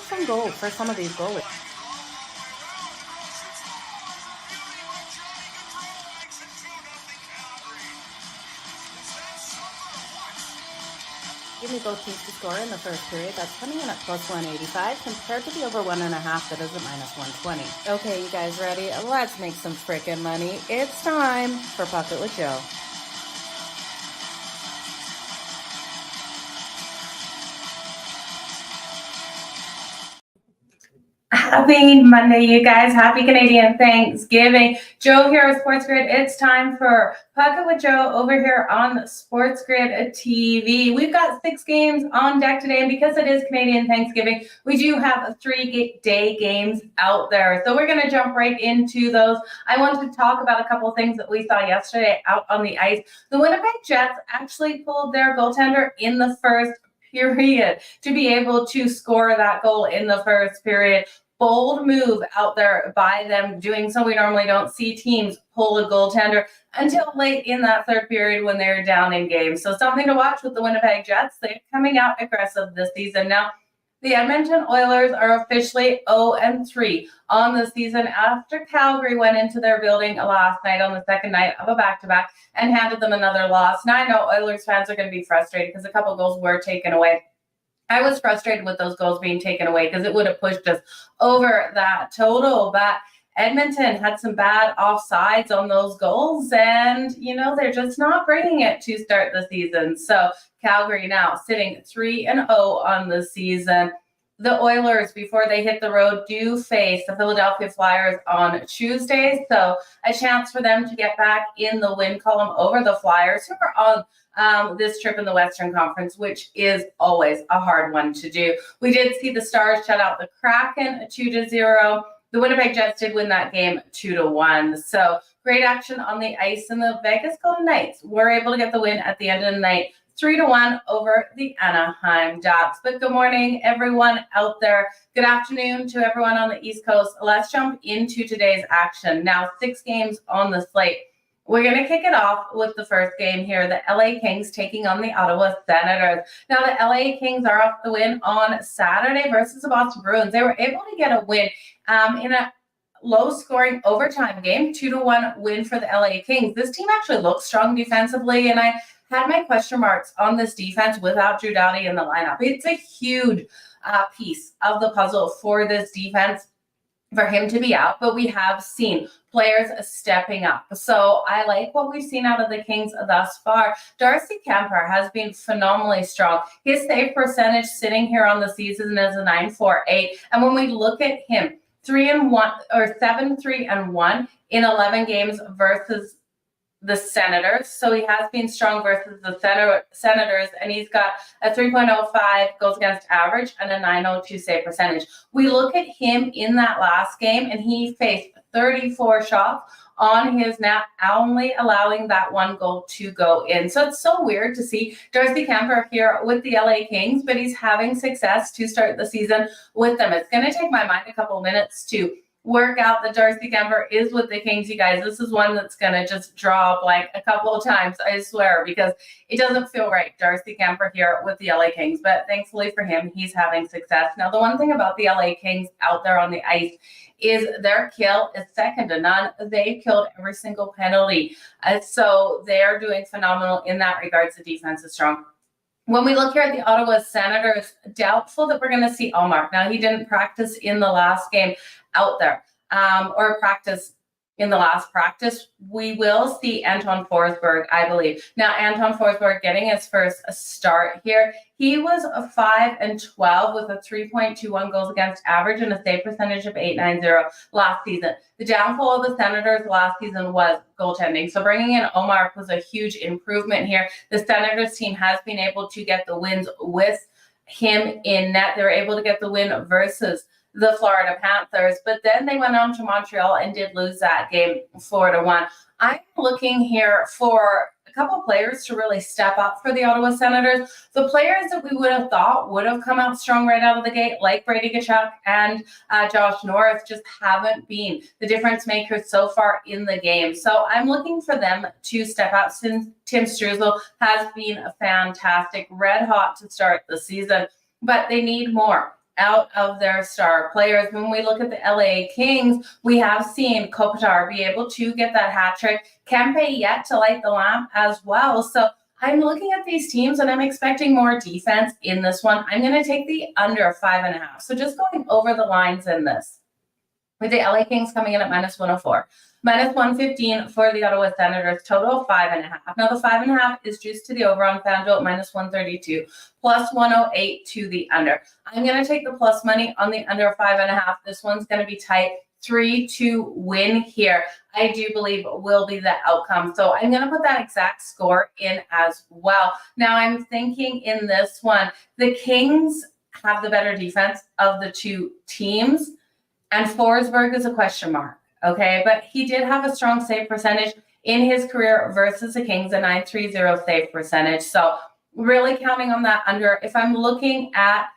shots on goal for some of these goalies. Give me both teams to score in the first period. That's coming in at plus 185 compared to the over 1.5 that is at minus 120. Okay, you guys ready? Let's make some frickin' money. It's time for Puck It with Jo. Happy Monday, you guys. Happy Canadian Thanksgiving. Jo here at SportsGrid. It's time for Puck It with Jo over here on SportsGrid TV. We've got 6 games on deck today, and because it is Canadian Thanksgiving, we do have 3-day games out there. So we're going to jump right into those. I wanted to talk about a couple of things that we saw yesterday out on the ice. The Winnipeg Jets actually pulled their goaltender in the first period to be able to score that goal in the first period. Bold move out there by them doing so. We normally don't see teams pull a goaltender until late in that third period when they're down in games. So something to watch with the Winnipeg Jets. They're coming out aggressive this season. Now, the Edmonton Oilers are officially 0-3 on the season after Calgary went into their building last night on the second night of a back-to-back and handed them another loss. Now, I know Oilers fans are going to be frustrated because a couple goals were taken away. I was frustrated with those goals being taken away because it would have pushed us over that total. But Edmonton had some bad offsides on those goals, and, they're just not bringing it to start the season. So Calgary now sitting 3-0 on the season. The Oilers, before they hit the road, do face the Philadelphia Flyers on Tuesday. So a chance for them to get back in the win column over the Flyers, who are on this trip in the Western Conference, which is always a hard one to do. We did see the Stars shut out the Kraken 2-0. The Winnipeg Jets did win that game 2-1. So great action on the ice, and the Vegas Golden Knights were able to get the win at the end of the night, 3-1 over the Anaheim Ducks. But good morning, everyone out there. Good afternoon to everyone on the East Coast. Let's jump into today's action. Now, 6 games on the slate. We're going to kick it off with the first game here, the LA Kings taking on the Ottawa Senators. Now, the LA Kings are off the win on Saturday versus the Boston Bruins. They were able to get a win in a low-scoring overtime game, 2-1 win for the LA Kings. This team actually looks strong defensively, and I had my question marks on this defense without Drew Doughty in the lineup. It's a huge piece of the puzzle for this defense for him to be out, but we have seen players stepping up. So I like what we've seen out of the Kings thus far. Darcy Kemper has been phenomenally strong. His save percentage sitting here on the season is a 9.48. And when we look at him, 7-3-1 in 11 games versus the Senators. So he has been strong versus the Senators, and he's got a 3.05 goals against average and a 9.02 save percentage. We look at him in that last game, and he faced 34 shots on his net, only allowing that 1 goal to go in. So it's so weird to see Darcy Kemper here with the LA Kings, but he's having success to start the season with them. It's going to take my mind a couple of minutes to work out that Darcy Kemper is with the Kings, you guys. This is one that's going to just draw a blank a couple of times, I swear, because it doesn't feel right, Darcy Kemper here with the LA Kings. But thankfully for him, he's having success. Now, the one thing about the LA Kings out there on the ice is their kill is second to none. They've killed every single penalty. So they're doing phenomenal in that regards. The defense is strong. When we look here at the Ottawa Senators, doubtful that we're going to see Omar. Now, he didn't practice in the last game out there or practice in the last practice. We will see Anton Forsberg, I believe. Now, Anton Forsberg getting his first start here. He was a 5-12 with a 3.21 goals against average and a save percentage of 8.90 last season. The downfall of the Senators last season was goaltending. So bringing in Omar was a huge improvement here. The Senators team has been able to get the wins with him in net. They were able to get the win versus the Florida Panthers, but then they went on to Montreal and did lose that game 4-1. I'm looking here for a couple of players to really step up for the Ottawa Senators. The players that we would have thought would have come out strong right out of the gate, like Brady Tkachuk and Josh Norris, just haven't been the difference makers so far in the game. So I'm looking for them to step up, since Tim Struzal has been fantastic, red hot to start the season, but they need more. out of their star players. When we look at the LA Kings, we have seen Kopitar be able to get that hat trick. Kempe yet to light the lamp as well. So I'm looking at these teams and I'm expecting more defense in this one. I'm going to take the under 5.5. So just going over the lines in this, with the LA Kings coming in at -104. -115 for the Ottawa Senators, total 5.5. Now the 5.5 is juiced to the over on FanDuel at -132, +108 to the under. I'm going to take the plus money on the under 5.5. This one's going to be tight. 3-2 win here, I do believe will be the outcome. So I'm going to put that exact score in as well. Now I'm thinking in this one, the Kings have the better defense of the two teams, and Forsberg is a question mark. Okay, but he did have a strong save percentage in his career versus the Kings, a .930 save percentage. So really counting on that under. If I'm looking at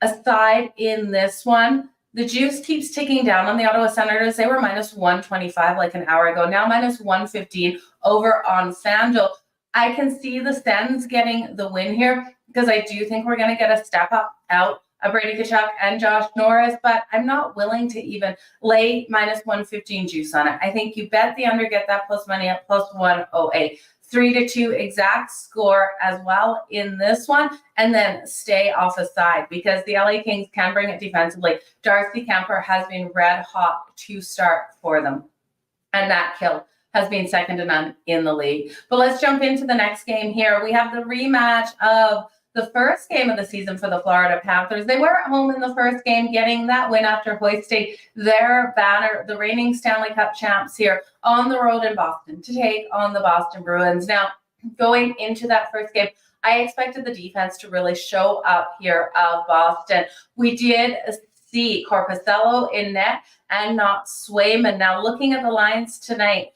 a side in this one, the juice keeps ticking down on the Ottawa Senators. They were -125 like an hour ago, now -115 over on FanDuel. I can see the Sens getting the win here because I do think we're going to get a step up out of Brady Tkachuk and Josh Norris, but I'm not willing to even lay -115 juice on it. I think you bet the under, get that plus money at +108. 3-2 exact score as well in this one, and then stay off a side because the LA Kings can bring it defensively. Darcy Kemper has been red hot to start for them, and that kill has been second to none in the league. But let's jump into the next game here. We have the rematch of the first game of the season for the Florida Panthers. They were at home in the first game, getting that win after hoisting their banner, the reigning Stanley Cup champs, here on the road in Boston to take on the Boston Bruins. Now, going into that first game, I expected the defense to really show up here of Boston. We did see Korpisalo in net and not Swayman. Now, looking at the lines tonight,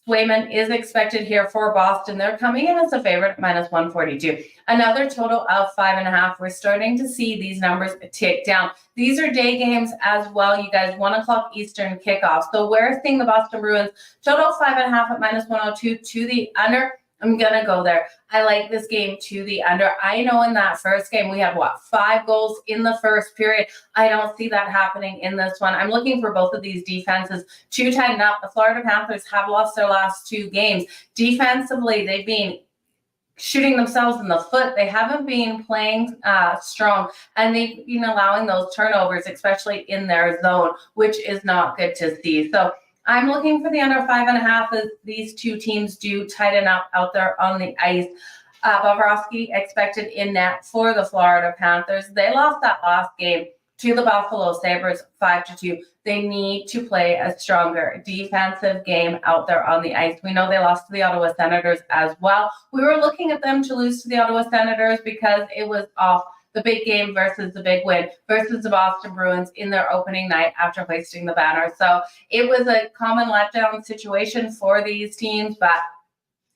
Swayman is expected here for Boston. They're coming in as a favorite at -142. Another total of 5.5. We're starting to see these numbers tick down. These are day games as well, you guys, 1 o'clock Eastern kickoff. So we're seeing the Boston Bruins total 5.5 at -102 to the under. I'm going to go there. I like this game to the under. I know in that first game, we had, 5 goals in the first period. I don't see that happening in this one. I'm looking for both of these defenses to tighten up. The Florida Panthers have lost their last 2 games. Defensively, they've been shooting themselves in the foot. They haven't been playing strong, and they've been allowing those turnovers, especially in their zone, which is not good to see. So I'm looking for the under 5.5 as these two teams do tighten up out there on the ice. Bobrovsky expected in net for the Florida Panthers. They lost that last game to the Buffalo Sabres 5-2. They need to play a stronger defensive game out there on the ice. We know they lost to the Ottawa Senators as well. We were looking at them to lose to the Ottawa Senators because it was off the big game versus the big win versus the Boston Bruins in their opening night after hoisting the banner. So it was a common letdown situation for these teams, but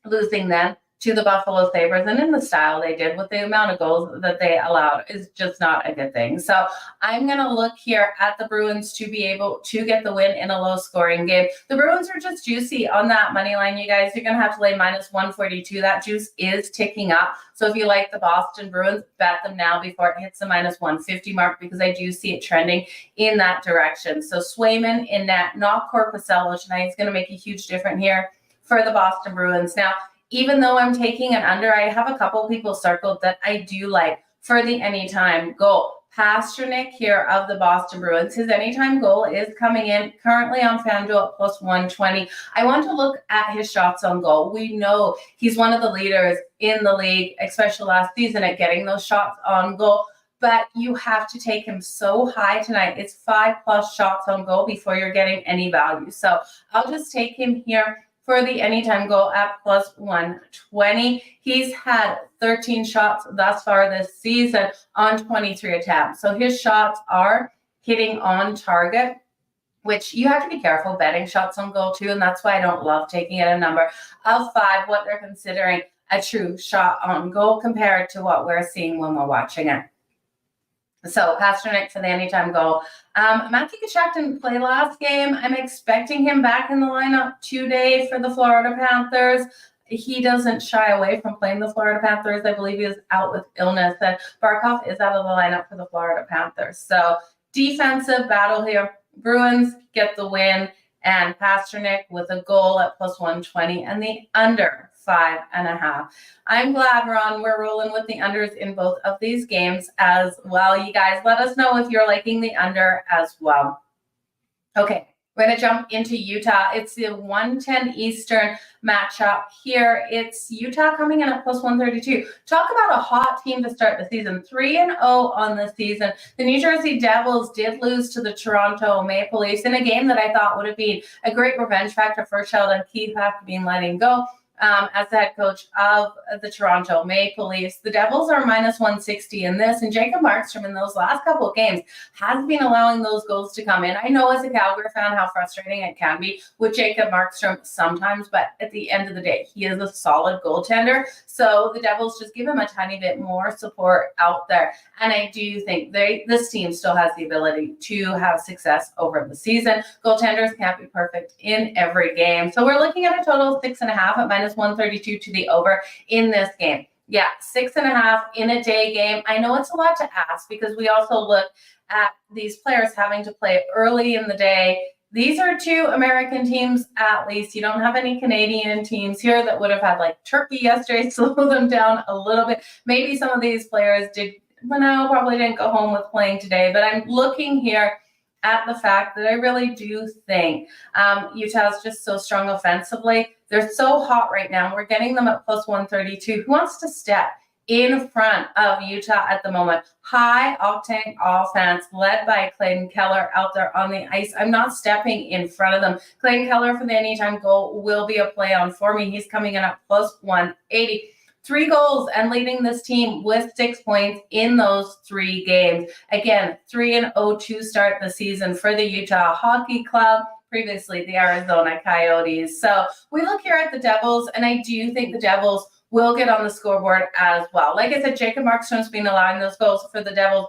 losing then to the Buffalo Sabres and in the style they did with the amount of goals that they allowed is just not a good thing. So I'm going to look here at the Bruins to be able to get the win in a low scoring game. The Bruins are just juicy on that money line, you guys. You're going to have to lay -142. That juice is ticking up. So if you like the Boston Bruins, bet them now before it hits the -150 mark because I do see it trending in that direction. So Swayman in net, not Korpisalo tonight, is going to make a huge difference here for the Boston Bruins. Now, even though I'm taking an under, I have a couple people circled that I do like for the anytime goal. Pastrnak here of the Boston Bruins. His anytime goal is coming in currently on FanDuel at +120. I want to look at his shots on goal. We know he's one of the leaders in the league, especially last season, at getting those shots on goal. But you have to take him so high tonight. It's 5+ shots on goal before you're getting any value. So I'll just take him here for the anytime goal at +120. He's had 13 shots thus far this season on 23 attempts. So his shots are hitting on target, which you have to be careful betting shots on goal too. And that's why I don't love taking it a number of 5, what they're considering a true shot on goal compared to what we're seeing when we're watching it. So Pastrnak for the anytime goal. Matthew Tkachuk didn't play last game. I'm expecting him back in the lineup today for the Florida Panthers. he doesn't shy away from playing the Florida Panthers. I believe he is out with illness, and Barkov is out of the lineup for the Florida Panthers. So defensive battle here. Bruins get the win, and Pasternak with a goal at +120 and the under 5.5. I'm glad, Ron, we're rolling with the unders in both of these games as well. You guys, let us know if you're liking the under as well. Okay, we're going to jump into Utah. It's the 1:10 Eastern matchup here. It's Utah coming in at +132. Talk about a hot team to start the season. 3-0 on the season. The New Jersey Devils did lose to the Toronto Maple Leafs in a game that I thought would have been a great revenge factor for Sheldon Keefe after being letting go. As the head coach of the Toronto Maple Leafs. The Devils are -160 in this, and Jacob Markstrom in those last couple of games has been allowing those goals to come in. I know as a Calgary fan how frustrating it can be with Jacob Markstrom sometimes, but at the end of the day, he is a solid goaltender. So the Devils just give him a tiny bit more support out there. And I do think this team still has the ability to have success over the season. Goaltenders can't be perfect in every game. So we're looking at a total of 6.5 at -132 to the over in this game. Yeah, 6.5 in a day game. I know it's a lot to ask because we also look at these players having to play early in the day. These are two American teams at least. You don't have any Canadian teams here that would have had like Turkey yesterday, slow them down a little bit. Maybe some of these players probably didn't go home with playing today, but I'm looking here at the fact that I really do think Utah's just so strong offensively. They're so hot right now. We're getting them at +132. Who wants to step in front of Utah at the moment? High octane offense led by Clayton Keller out there on the ice. I'm not stepping in front of them. Clayton Keller for the anytime goal will be a play on for me. He's coming in at +180. 3 goals and leading this team with 6 points in those 3 games. Again, 3-0 to start the season for the Utah Hockey Club, previously the Arizona Coyotes. So we look here at the Devils, and I do think the Devils will get on the scoreboard as well. Like I said, Jacob Markstrom's been allowing those goals for the Devils,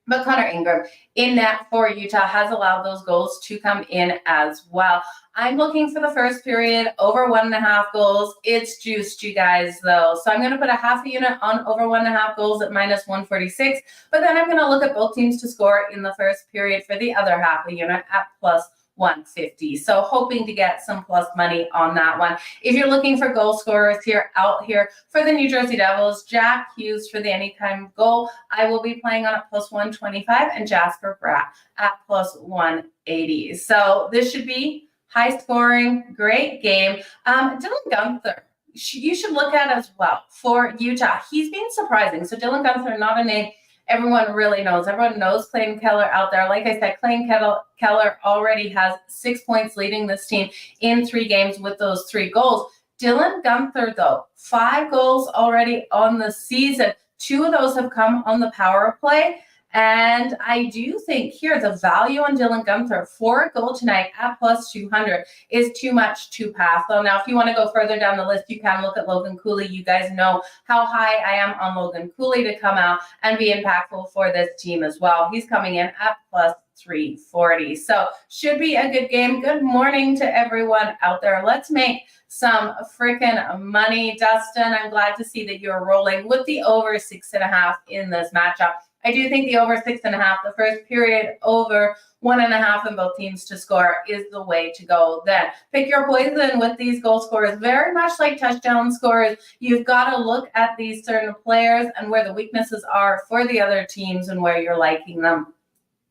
but Connor Ingram in net for Utah has allowed those goals to come in as well. I'm looking for the first period over 1.5 goals. It's juiced, you guys, though. So I'm going to put a half a unit on over 1.5 goals at -146. But then I'm going to look at both teams to score in the first period for the other half a unit at +150. So hoping to get some plus money on that one. If you're looking for goal scorers out here for the New Jersey Devils, Jack Hughes for the anytime goal, I will be playing on at +125, and Jasper Bratt at +180. So this should be high scoring, great game. Dylan Guenther, you should look at as well for Utah. He's been surprising. So Dylan Guenther, not a name everyone really knows. Everyone knows Clayton Keller out there. Like I said, Clayton Keller already has 6 points leading this team in 3 games with those 3 goals. Dylan Guenther, though, 5 goals already on the season. 2 of those have come on the power play. And I do think here the value on Dylan Guenther for a goal tonight at +200 is too much to pass on. Now, if you want to go further down the list, you can look at Logan Cooley. You guys know how high I am on Logan Cooley to come out and be impactful for this team as well. He's coming in at +340. So should be a good game. Good morning to everyone out there. Let's make some freaking money. Dustin, I'm glad to see that you're rolling with the over 6.5 in this matchup. I do think the over 6.5, the first period over 1.5 in both teams to score is the way to go. Then pick your poison with these goal scorers. Very much like touchdown scorers, you've got to look at these certain players and where the weaknesses are for the other teams and where you're liking them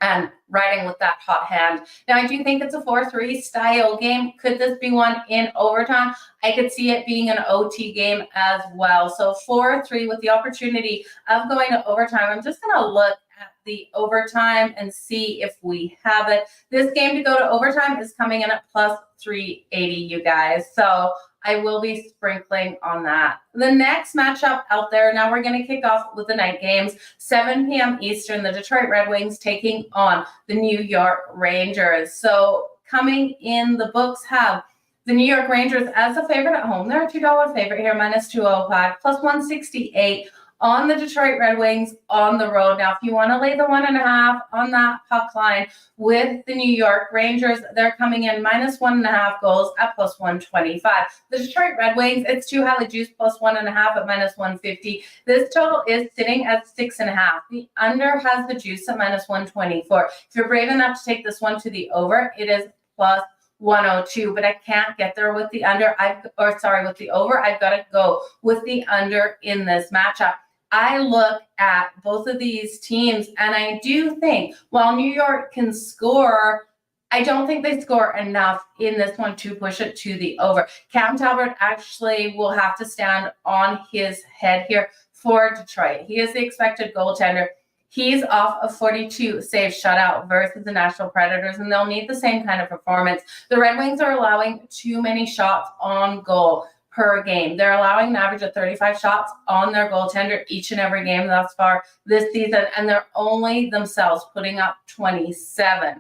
and riding with that hot hand. Now, I do think it's a 4-3 style game. Could this be one in overtime? I could see it being an OT game as well. So 4-3 with the opportunity of going to overtime. I'm just going to look at the overtime and see if we have it. This game to go to overtime is coming in at +380, you guys. So I will be sprinkling on that. The next matchup out there, now we're going to kick off with the night games. 7 p.m. Eastern, the Detroit Red Wings taking on the New York Rangers. So coming in, the books have the New York Rangers as a favorite at home. They're a $2 favorite here, -205, +168 on the Detroit Red Wings on the road. Now, if you want to lay the 1.5 on that puck line with the New York Rangers, they're coming in minus 1.5 goals at plus 125. The Detroit Red Wings, it's too highly juiced, plus 1.5 at minus 150. This total is sitting at 6.5. The under has the juice at minus 124. If you're brave enough to take this one to the over, it is plus 102, but I can't get there with the under. With the over. I've got to go with the under in this matchup. I look at both of these teams, and I do think while New York can score, I don't think they score enough in this one to push it to the over. Cam Talbot actually will have to stand on his head here for Detroit. He is the expected goaltender. He's off a 42 save shutout versus the Nashville Predators, and they'll need the same kind of performance. The Red Wings are allowing too many shots on goal per game. They're allowing an average of 35 shots on their goaltender each and every game thus far this season, and they're only themselves putting up 27.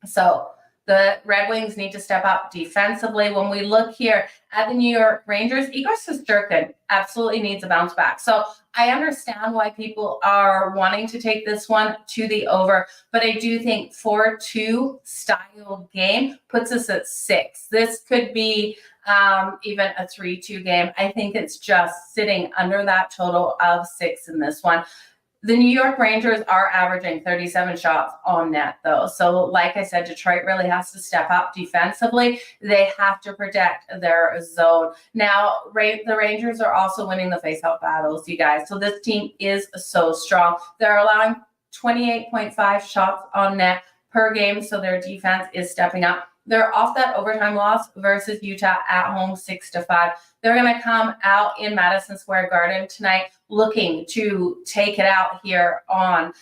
So the Red Wings need to step up defensively. When we look here at the New York Rangers, Igor Shesterkin absolutely needs a bounce back. So I understand why people are wanting to take this one to the over, but I do think 4-2 style game puts us at 6. This could be even a 3-2 game. I think it's just sitting under that total of 6 in this one. The New York Rangers are averaging 37 shots on net, though. So like I said, Detroit really has to step up defensively. They have to protect their zone. Now, the Rangers are also winning the faceoff battles, you guys. So this team is so strong. They're allowing 28.5 shots on net per game, so their defense is stepping up. They're off that overtime loss versus Utah at home 6-5. They're going to come out in Madison Square Garden tonight looking to take it out here on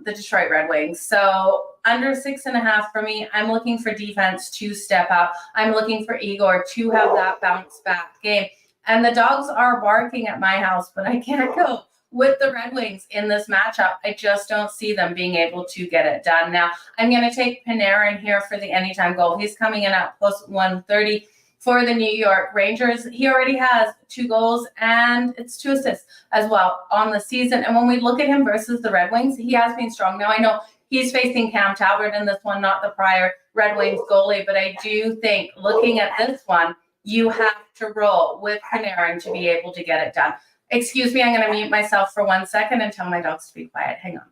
the Detroit Red Wings. So under 6.5 for me. I'm looking for defense to step up. I'm looking for Igor to have that bounce back game. And the dogs are barking at my house, but I can't go with the Red Wings in this matchup. I just don't see them being able to get it done. Now, I'm going to take Panarin here for the anytime goal. He's coming in at plus 130 for the New York Rangers. He already has 2 goals and it's 2 assists as well on the season. And when we look at him versus the Red Wings, he has been strong. Now, I know he's facing Cam Talbot in this one, not the prior Red Wings goalie, but I do think looking at this one, you have to roll with Panarin to be able to get it done. Excuse me, I'm going to mute myself for 1 second and tell my dogs to be quiet. Hang on.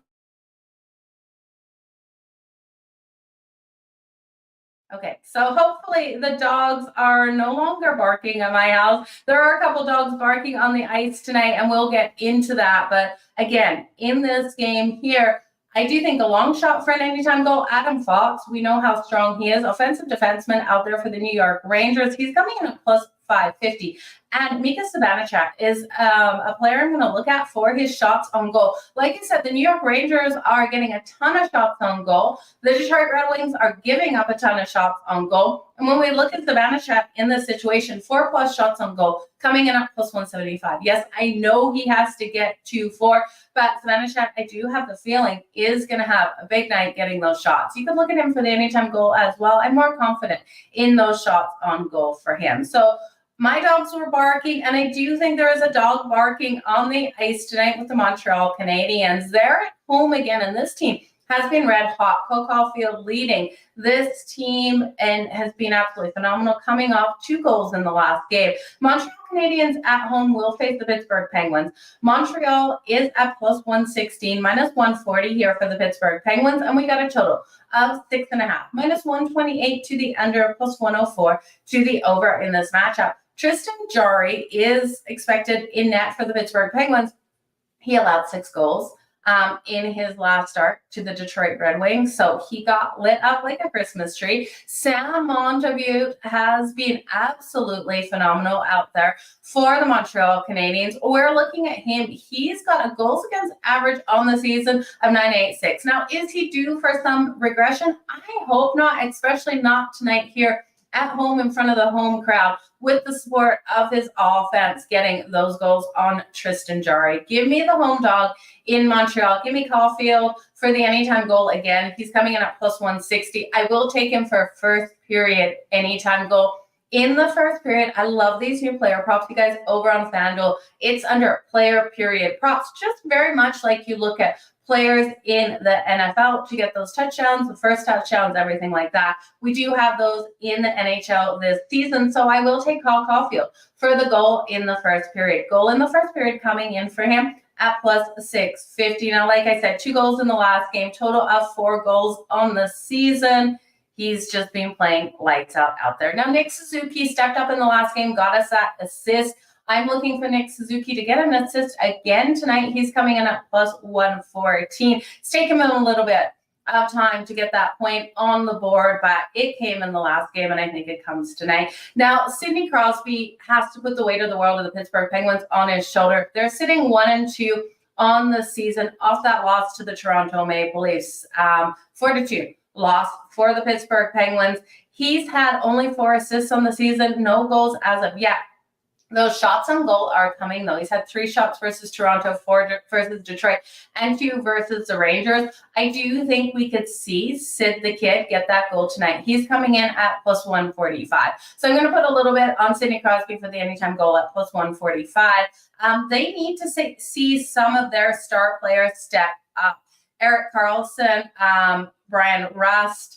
Okay, so hopefully the dogs are no longer barking at my house. There are a couple dogs barking on the ice tonight, and we'll get into that. But again, in this game here, I do think a long shot for an anytime goal. Adam Fox, we know how strong he is. Offensive defenseman out there for the New York Rangers. He's coming in at plus 550. And Mika Zibanejad is a player I'm going to look at for his shots on goal. Like I said, the New York Rangers are getting a ton of shots on goal. The Detroit Red Wings are giving up a ton of shots on goal. And when we look at Zibanejad in this situation, 4+ shots on goal, coming in at plus 175. Yes, I know he has to get to 4, but Zibanejad, I do have the feeling, is going to have a big night getting those shots. You can look at him for the anytime goal as well. I'm more confident in those shots on goal for him. So my dogs were barking, and I do think there is a dog barking on the ice tonight with the Montreal Canadiens. They're at home again, and this team has been red hot. Cole Caulfield leading this team and has been absolutely phenomenal, coming off 2 goals in the last game. Montreal Canadiens at home will face the Pittsburgh Penguins. Montreal is at plus 116, minus 140 here for the Pittsburgh Penguins, and we got a total of 6.5, minus 128 to the under, plus 104 to the over in this matchup. Tristan Jarry is expected in net for the Pittsburgh Penguins. He allowed 6 goals in his last start to the Detroit Red Wings, so he got lit up like a Christmas tree. Sam Montague has been absolutely phenomenal out there for the Montreal Canadiens. We're looking at him. He's got a goals against average on the season of 9.86. Now, is he due for some regression? I hope not, especially not tonight here at home in front of the home crowd with the support of his offense getting those goals on Tristan Jarry. Give me the home dog in Montreal. Give me Caulfield for the anytime goal again. He's coming in at plus 160. I will take him for a first period anytime goal in the first period. I love these new player props, you guys, over on FanDuel. It's under player period props, just very much like you look at players in the NFL to get those touchdowns, the first touchdowns, everything like that. We do have those in the NHL this season, so I will take Cole Caulfield for the goal in the first period. Goal in the first period coming in for him at plus 650. Now, like I said, 2 goals in the last game, total of 4 goals on the season. He's just been playing lights out there. Now, Nick Suzuki stepped up in the last game, got us that assist. I'm looking for Nick Suzuki to get an assist again tonight. He's coming in at plus 114. It's taken him a little bit of time to get that point on the board, but it came in the last game, and I think it comes tonight. Now, Sidney Crosby has to put the weight of the world of the Pittsburgh Penguins on his shoulder. They're sitting 1-2 on the season off that loss to the Toronto Maple Leafs. 4-2 loss for the Pittsburgh Penguins. He's had only 4 assists on the season, no goals as of yet. Those shots on goal are coming, though. He's had 3 shots versus Toronto, 4 versus Detroit, and 2 versus the Rangers. I do think we could see Sid the Kid get that goal tonight. He's coming in at plus 145. So I'm going to put a little bit on Sidney Crosby for the anytime goal at plus 145. They need to see some of their star players step up. Erik Karlsson, Brian Rust.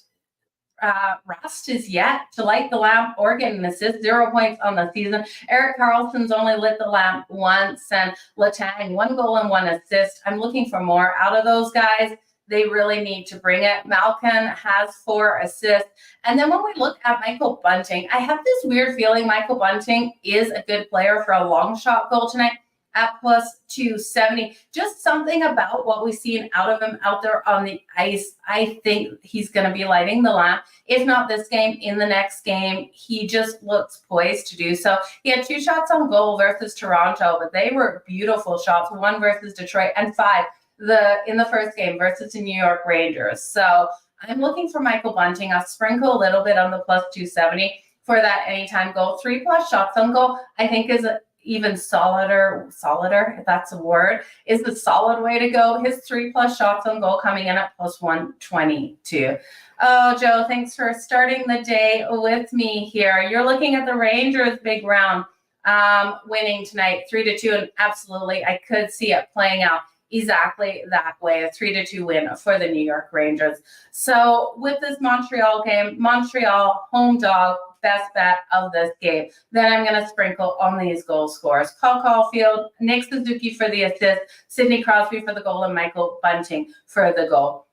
Rust is yet to light the lamp or get an assist, 0 points on the season. Erik Karlsson's only lit the lamp once, and Letang, 1 goal and 1 assist. I'm looking for more out of those guys. They really need to bring it. Malkin has 4 assists. And then when we look at Michael Bunting, I have this weird feeling Michael Bunting is a good player for a long shot goal tonight at plus 270. Just something about what we've seen out of him out there on the ice. I think he's going to be lighting the lamp. If not this game, in the next game, he just looks poised to do so. He had 2 shots on goal versus Toronto, but they were beautiful shots. 1 versus Detroit and 5 in the first game versus the New York Rangers. So I'm looking for Michael Bunting. I'll sprinkle a little bit on the plus 270 for that anytime goal. 3+ shots on goal, I think, is even solider, if that's a word, is the solid way to go. His 3+ shots on goal coming in at plus 122. Oh, Joe, thanks for starting the day with me here. You're looking at the Rangers big round winning tonight, 3-2, and absolutely, I could see it playing out exactly that way, a 3-2 win for the New York Rangers. So with this Montreal game, Montreal home dog, best bet of this game. Then I'm going to sprinkle on these goal scores. Cole Caulfield, Nick Suzuki for the assist, Sidney Crosby for the goal, and Michael Bunting for the goal.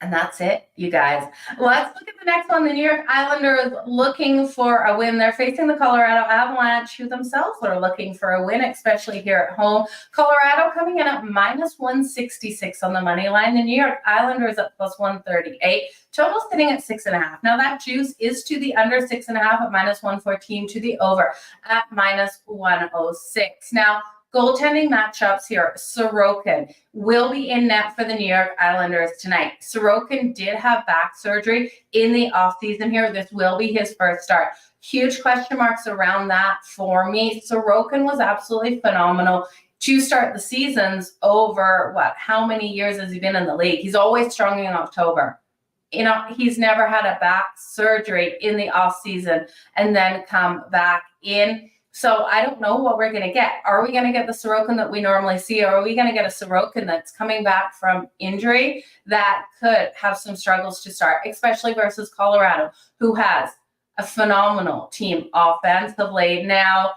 And that's it, you guys. Let's look at the next one. The New York Islanders looking for a win. They're facing the Colorado Avalanche, who themselves are looking for a win, especially here at home. Colorado coming in at minus 166 on the money line. The New York Islanders at plus 138. Total sitting at 6.5. Now that juice is to the under 6.5 at minus 114, to the over at minus 106. Now, goaltending matchups here. Sorokin will be in net for the New York Islanders tonight. Sorokin did have back surgery in the offseason here. This will be his first start. Huge question marks around that for me. Sorokin was absolutely phenomenal to start the seasons over, how many years has he been in the league? He's always strong in October. He's never had a back surgery in the offseason and then come back in. So I don't know what we're going to get. Are we going to get the Sorokin that we normally see, or are we going to get a Sorokin that's coming back from injury that could have some struggles to start, especially versus Colorado, who has a phenomenal team offensively. Now,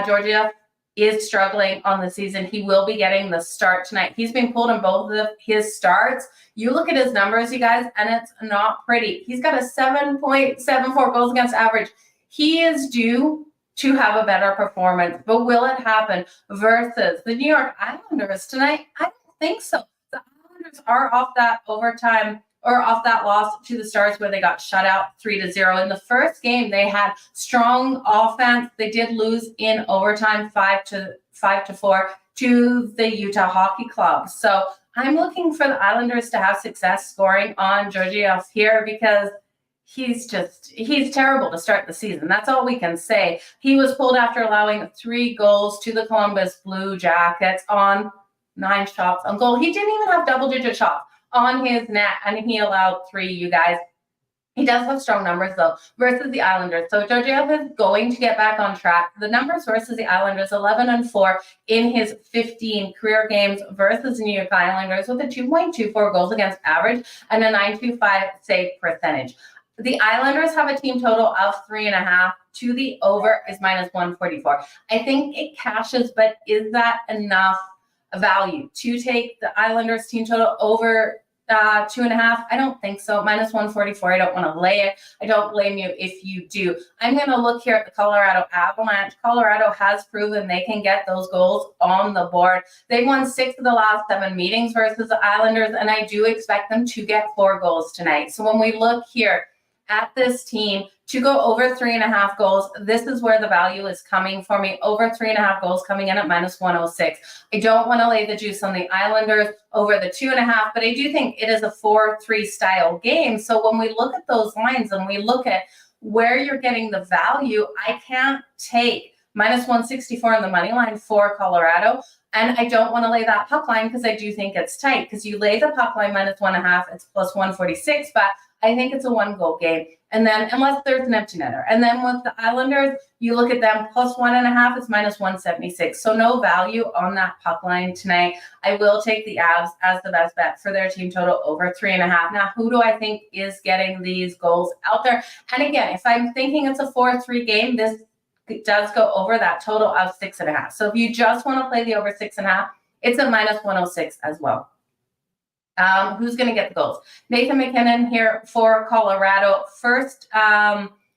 Georgiev is struggling on the season. He will be getting the start tonight. He's been pulled in both of his starts. You look at his numbers, you guys, and it's not pretty. He's got a 7.74 goals against average. He is due to have a better performance, but will it happen versus the New York Islanders tonight? I don't think so. The Islanders are off that overtime or off that loss to the Stars where they got shut out 3-0. In the first game, they had strong offense. They did lose in overtime 5-4 to the Utah Hockey Club. So I'm looking for the Islanders to have success scoring on Georgiev here, because he's terrible to start the season. That's all we can say. He was pulled after allowing 3 goals to the Columbus Blue Jackets on 9 shots on goal. He didn't even have double-digit shots on his net, and he allowed 3, you guys. He does have strong numbers, though, versus the Islanders. So Georgiev is going to get back on track. The numbers versus the Islanders, 11-4 in his 15 career games versus the New York Islanders with a 2.24 goals against average and a 9.25 save percentage. The Islanders have a team total of 3.5. To the over is -144. I think it cashes, but is that enough value to take the Islanders team total over 2.5? I don't think so. -144. I don't want to lay it. I don't blame you if you do. I'm going to look here at the Colorado Avalanche. Colorado has proven they can get those goals on the board. They've won 6 of the last 7 meetings versus the Islanders, and I do expect them to get 4 goals tonight. So when we look here at this team to go over 3.5 goals, this is where the value is coming for me. Over 3.5 goals coming in at -106. I don't want to lay the juice on the Islanders over the 2.5, but I do think it is a 4-3 style game. So when we look at those lines and we look at where you're getting the value, I can't take -164 on the money line for Colorado. And I don't want to lay that puck line because I do think it's tight. Because you lay the puck line -1.5, it's +146, but I think it's a 1-goal game. And then, unless there's an empty netter. And then with the Islanders, you look at them, +1.5, it's -176. So no value on that puck line tonight. I will take the Avs as the best bet for their team total over 3.5. Now, who do I think is getting these goals out there? And again, if I'm thinking it's a 4-3 game, this does go over that total of 6.5. So if you just want to play the over 6.5, it's a -106 as well. Who's going to get the goals? Nathan MacKinnon here for Colorado. First,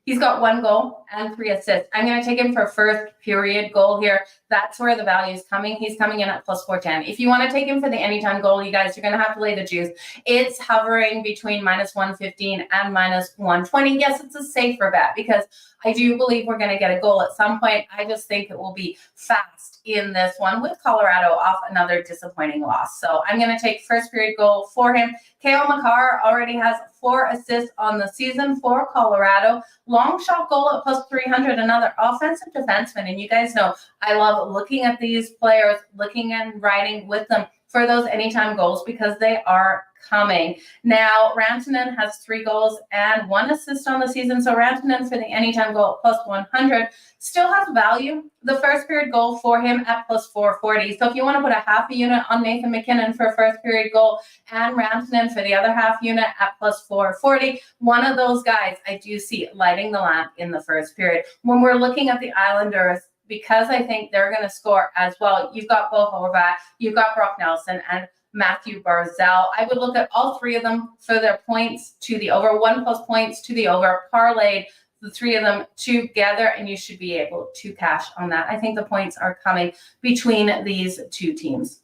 he's got 1 goal and 3 assists. I'm going to take him for first period goal here. That's where the value is coming. He's coming in at +410. If you want to take him for the anytime goal, you guys, you're going to have to lay the juice. It's hovering between -115 and -120. Yes, it's a safer bet because I do believe we're going to get a goal at some point. I just think it will be fast in this one with Colorado off another disappointing loss. So I'm going to take first period goal for him. Kale McCarr already has 4 assists on the season for Colorado. Long shot goal at +300, another offensive defenseman. And you guys know I love looking at these players, looking and riding with them for those anytime goals because they are coming. Now, Rantanen has 3 goals and 1 assist on the season. So Rantanen for the anytime goal at +100 still has value. The first period goal for him at +440. So if you want to put a half a unit on Nathan MacKinnon for a first period goal and Rantanen for the other half unit at +440, one of those guys I do see lighting the lamp in the first period. When we're looking at the Islanders, because I think they're going to score as well, you've got Bo Horvat, you've got Brock Nelson, and Matthew Barzal. I would look at all 3 of them for their points to the over, 1+ points to the over, parlayed the 3 of them together, and you should be able to cash on that. I think the points are coming between these 2 teams.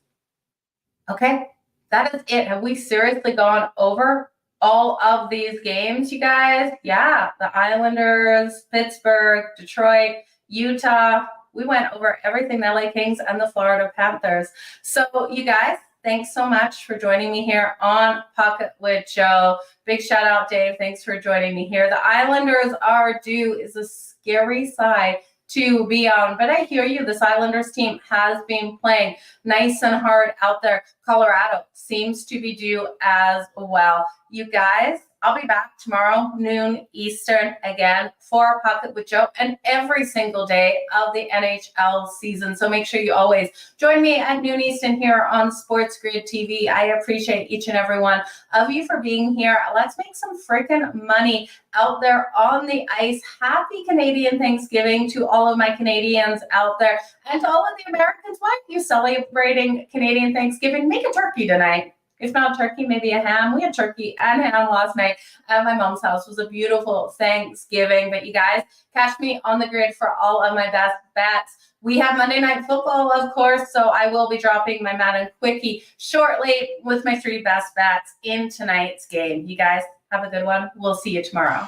Okay, that is it. Have we seriously gone over all of these games, you guys? Yeah, the Islanders, Pittsburgh, Detroit, Utah. We went over everything, the LA Kings and the Florida Panthers. So you guys, thanks so much for joining me here on Puck with Jo. Big shout out, Dave. Thanks for joining me here. The Islanders are due is a scary side to be on, but I hear you. This Islanders team has been playing nice and hard out there. Colorado seems to be due as well. You guys, I'll be back tomorrow, noon Eastern, again for Pocket with Jo, and every single day of the NHL season. So make sure you always join me at noon Eastern here on SportsGrid TV. I appreciate each and every one of you for being here. Let's make some freaking money out there on the ice. Happy Canadian Thanksgiving to all of my Canadians out there, and to all of the Americans. Why are you celebrating Canadian Thanksgiving? Make a turkey tonight. If not turkey, maybe a ham. We had turkey and ham last night at my mom's house. It was a beautiful Thanksgiving. But you guys, catch me on the grid for all of my best bets. We have Monday Night Football, of course, so I will be dropping my Madden Quickie shortly with my 3 best bets in tonight's game. You guys have a good one. We'll see you tomorrow.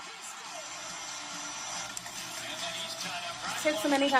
Hit so many times.